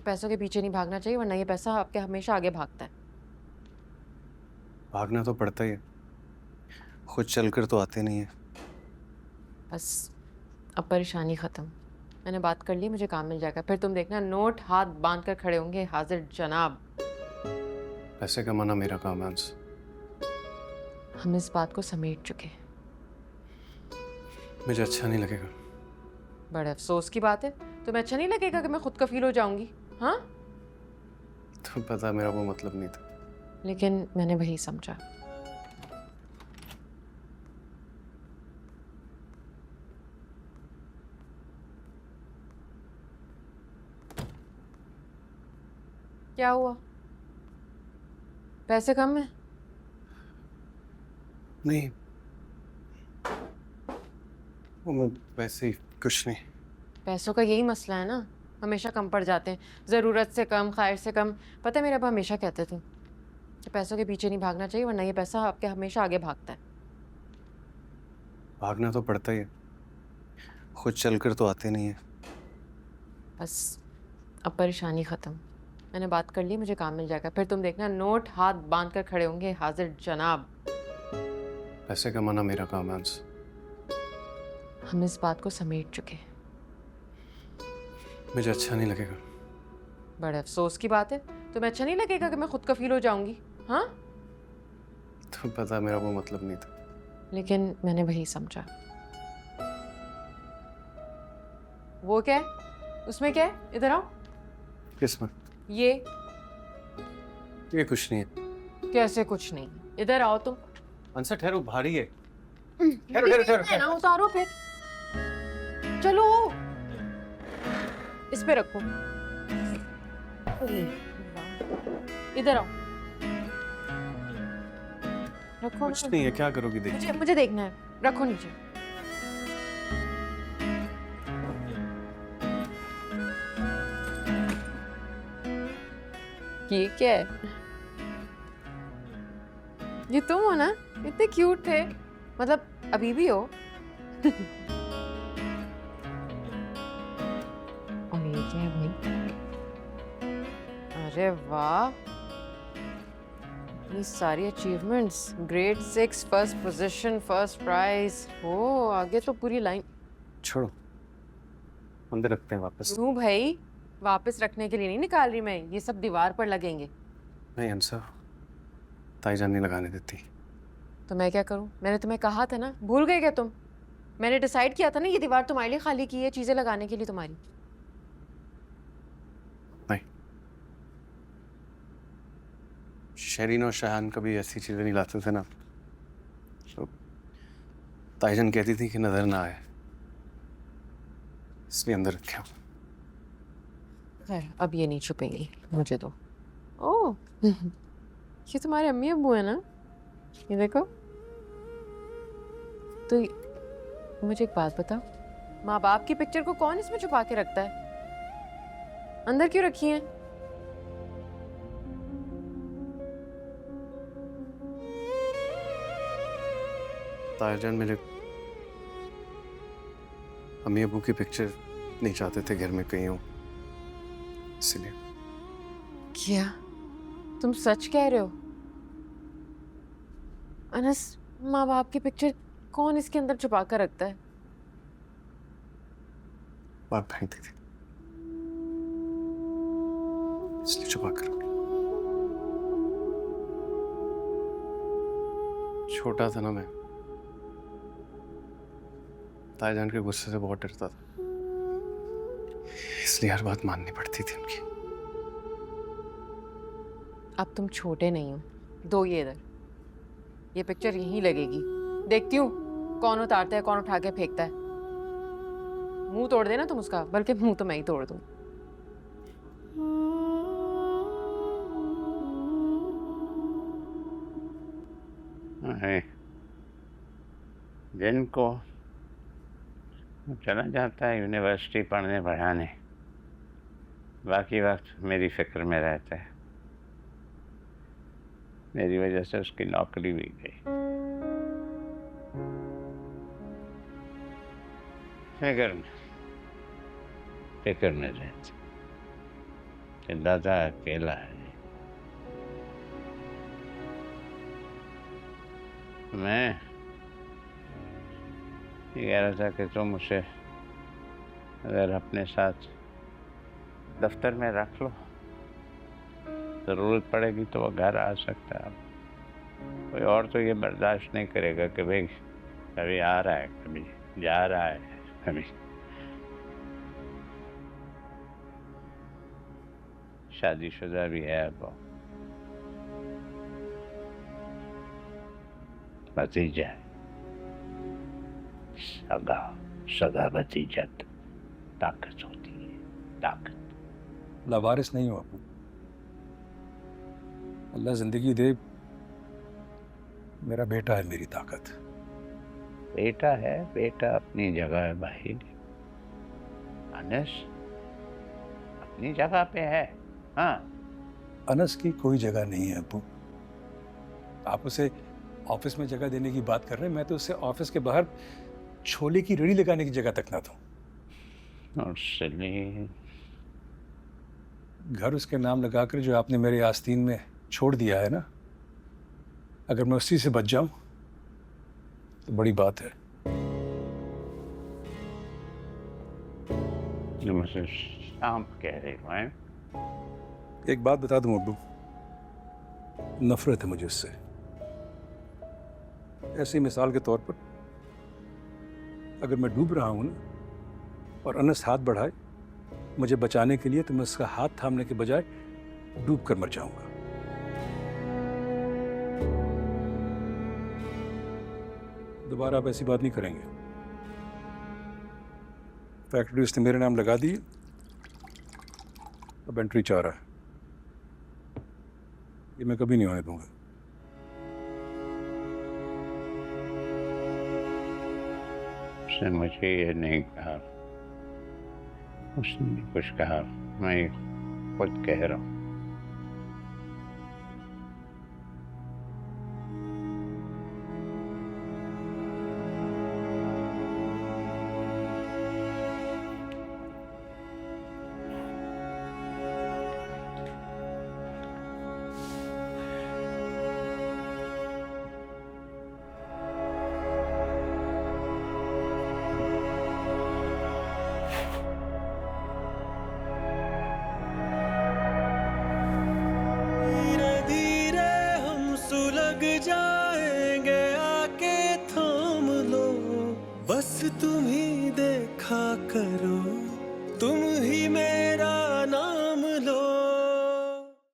पैसों के पीछे नहीं भागना चाहिए, वरना ये पैसा आपके हमेशा आगे भागता है। भागना तो पड़ता ही है, खुद चलकर तो आते नहीं है। बस अब परेशानी खत्म। मैंने बात कर ली, मुझे काम मिल जाएगा। फिर तुम देखना, नोट हाथ बांध कर खड़े होंगे, हाजिर जनाब। पैसे कमाना मेरा काम है अंश। हम इस बात को समेट चुके। मुझे अच्छा नहीं लगेगा। बड़े अफसोस की बात है। तुम्हें अच्छा नहीं लगेगा कि मैं खुद कफील हो जाऊंगी? हाँ, तो पता मेरा वो मतलब नहीं था। लेकिन मैंने वही समझा। क्या हुआ? पैसे कम है? नहीं, वो मैं वैसे ही कुछ नहीं। पैसों का यही मसला है ना, हमेशा कम पड़ जाते हैं। जरूरत से कम, ख्वाहिश से कम। पता है मेरे अब्बा हमेशा कहते थे कि पैसों के पीछे नहीं भागना चाहिए, वरना ये पैसा आपके हमेशा आगे भागता है। भागना तो पड़ता ही है, खुद चलकर तो आते नहीं है। बस अब परेशानी खत्म। मैंने बात कर ली, मुझे काम मिल जाएगा। फिर तुम देखना, नोट हाथ बांध कर खड़े होंगे, हाजिर जनाब। पैसे कमाना मेरा काम है अंश। हम इस बात को समेट चुके। मुझे अच्छा नहीं लगेगा। बड़े अफसोस की बात है। तुम्हें अच्छा नहीं लगेगा कि मैं खुद कफील हो जाऊंगी? हाँ, तो पता मेरा वो मतलब नहीं था। लेकिन मैंने वही समझा। वो क्या है? उसमें क्या है? इधर आओ। किस्मत। ये ये कुछ नहीं है। कैसे कुछ नहीं? इधर आओ तुम। अंसा ठहरो, भारी है। ठहरो ठहरो ठहरो ठीक है ना, ठहरो। उतारो फिर। चलो, इस पे रखो। इधर आओ। रखो कुछ ना। नहीं है, क्या करोगी देख। मुझे मुझे देखना है। रखो नीचे। ये क्या है? ये तुम हो ना? इतने क्यूट थे। मतलब अभी भी हो। और ये क्या है भाई? अरे वाह, ये सारी achievements. Grade 6 first position, first prize. ओ, आगे तो पूरी लाइन। छोड़ो, अंदर रखते हैं वापस। क्यों भाई? वापस रखने के लिए नहीं निकाल रही मैं, ये सब दीवार पर लगेंगे। नहीं अंसा, ताईजान नहीं लगाने देती। तो मैं क्या करूं? मैंने तुम्हें कहा था ना, भूल गए क्या तुम? मैंने डिसाइड किया था ना, ये दीवार तुम्हारे लिए खाली की है, चीजें लगाने के लिए तुम्हारी। नहीं, शरीन और शहान कभी ऐसी चीजें नहीं लाते थे ना, तो ताईजान कहती थी कि नजर ना आए, इसलिए अंदर रखे हो। खैर, अब ये नहीं छुपेंगी, मुझे दो। ओह, ये तुम्हारे अम्मी अब्बू है ना? ये देखो। तो मुझे एक बात बताओ, माँ बाप की पिक्चर को कौन इसमें छुपा के रखता है? अंदर क्यों रखी है? ताईजान मेरे अम्मी अबू की पिक्चर नहीं चाहते थे घर में कहीं हो, इसलिए। क्या तुम सच कह रहे हो? अनस, माँ बाप की पिक्चर कौन इसके अंदर छुपा कर रखता है? बात फेंकती थी, इसलिए छुपा कर रखी। छोटा था ना मैं, ताईजान के गुस्से से बहुत डरता था, इसलिए हर बात माननी पड़ती थी उनकी। अब तुम छोटे नहीं हो। दो ये इधर। ये पिक्चर यहीं लगेगी। देखती हूँ कौन उतारता है, कौन उठा के फेंकता है। मुंह तोड़ देना तुम उसका, बल्कि मुंह तो मैं ही तोड़ दूँ। है जिनको चला जाता है यूनिवर्सिटी पढ़ने पढ़ाने, बाकी वक्त मेरी फिक्र में रहता है। मेरी वजह से उसकी नौकरी भी गई। फिक्र में रहता। कि दादा अकेला है। मैं ये कह रहा था कि तुम उसे अगर अपने साथ दफ्तर में रख लो, जरूरत पड़ेगी तो वो घर आ सकता है। कोई और तो ये बर्दाश्त नहीं करेगा कि भाई कभी आ रहा है, कभी जा रहा है, कभी शादीशुदा भी है। अब भतीजा है, सगा सगा भतीजा ताकत होती है, ताकत। लावारिस नहीं हो अबू, अल्लाह जिंदगी दे, मेरा बेटा है मेरी ताकत। बेटा है, बेटा अपनी जगह है भाई। अनस अपनी जगह पे है। हाँ, अनस की कोई जगह नहीं है अबू। आप उसे ऑफिस में जगह देने की बात कर रहे हैं, मैं तो उसे ऑफिस के बाहर छोले की रेड़ी लगाने की जगह तक ना दूं। और सलीम घर उसके नाम लगाकर जो आपने मेरे आस्तीन में छोड़ दिया है ना, अगर मैं उसी से बच जाऊं तो बड़ी बात है। जो मुझे सांप कह रहे हो हैं? एक बात बता दूं अब्बू, नफरत है मुझे उससे। ऐसी मिसाल के तौर पर, अगर मैं डूब रहा हूं ना और अनस हाथ बढ़ाए मुझे बचाने के लिए, तो मैं उसका हाथ थामने के बजाय डूब कर मर जाऊंगा। दोबारा आप ऐसी बात नहीं करेंगे। फैक्ट्री उसने मेरे नाम लगा दी, अब एंट्री चाह रहा है। ये मैं कभी नहीं होने दूंगा। उसने मुझे ये नहीं कहा, उसने कुछ कहा, मैं खुद कह रहा हूँ। जाएंगे आके थाम लो, बस तुम ही देखा करो, तुम ही मेरे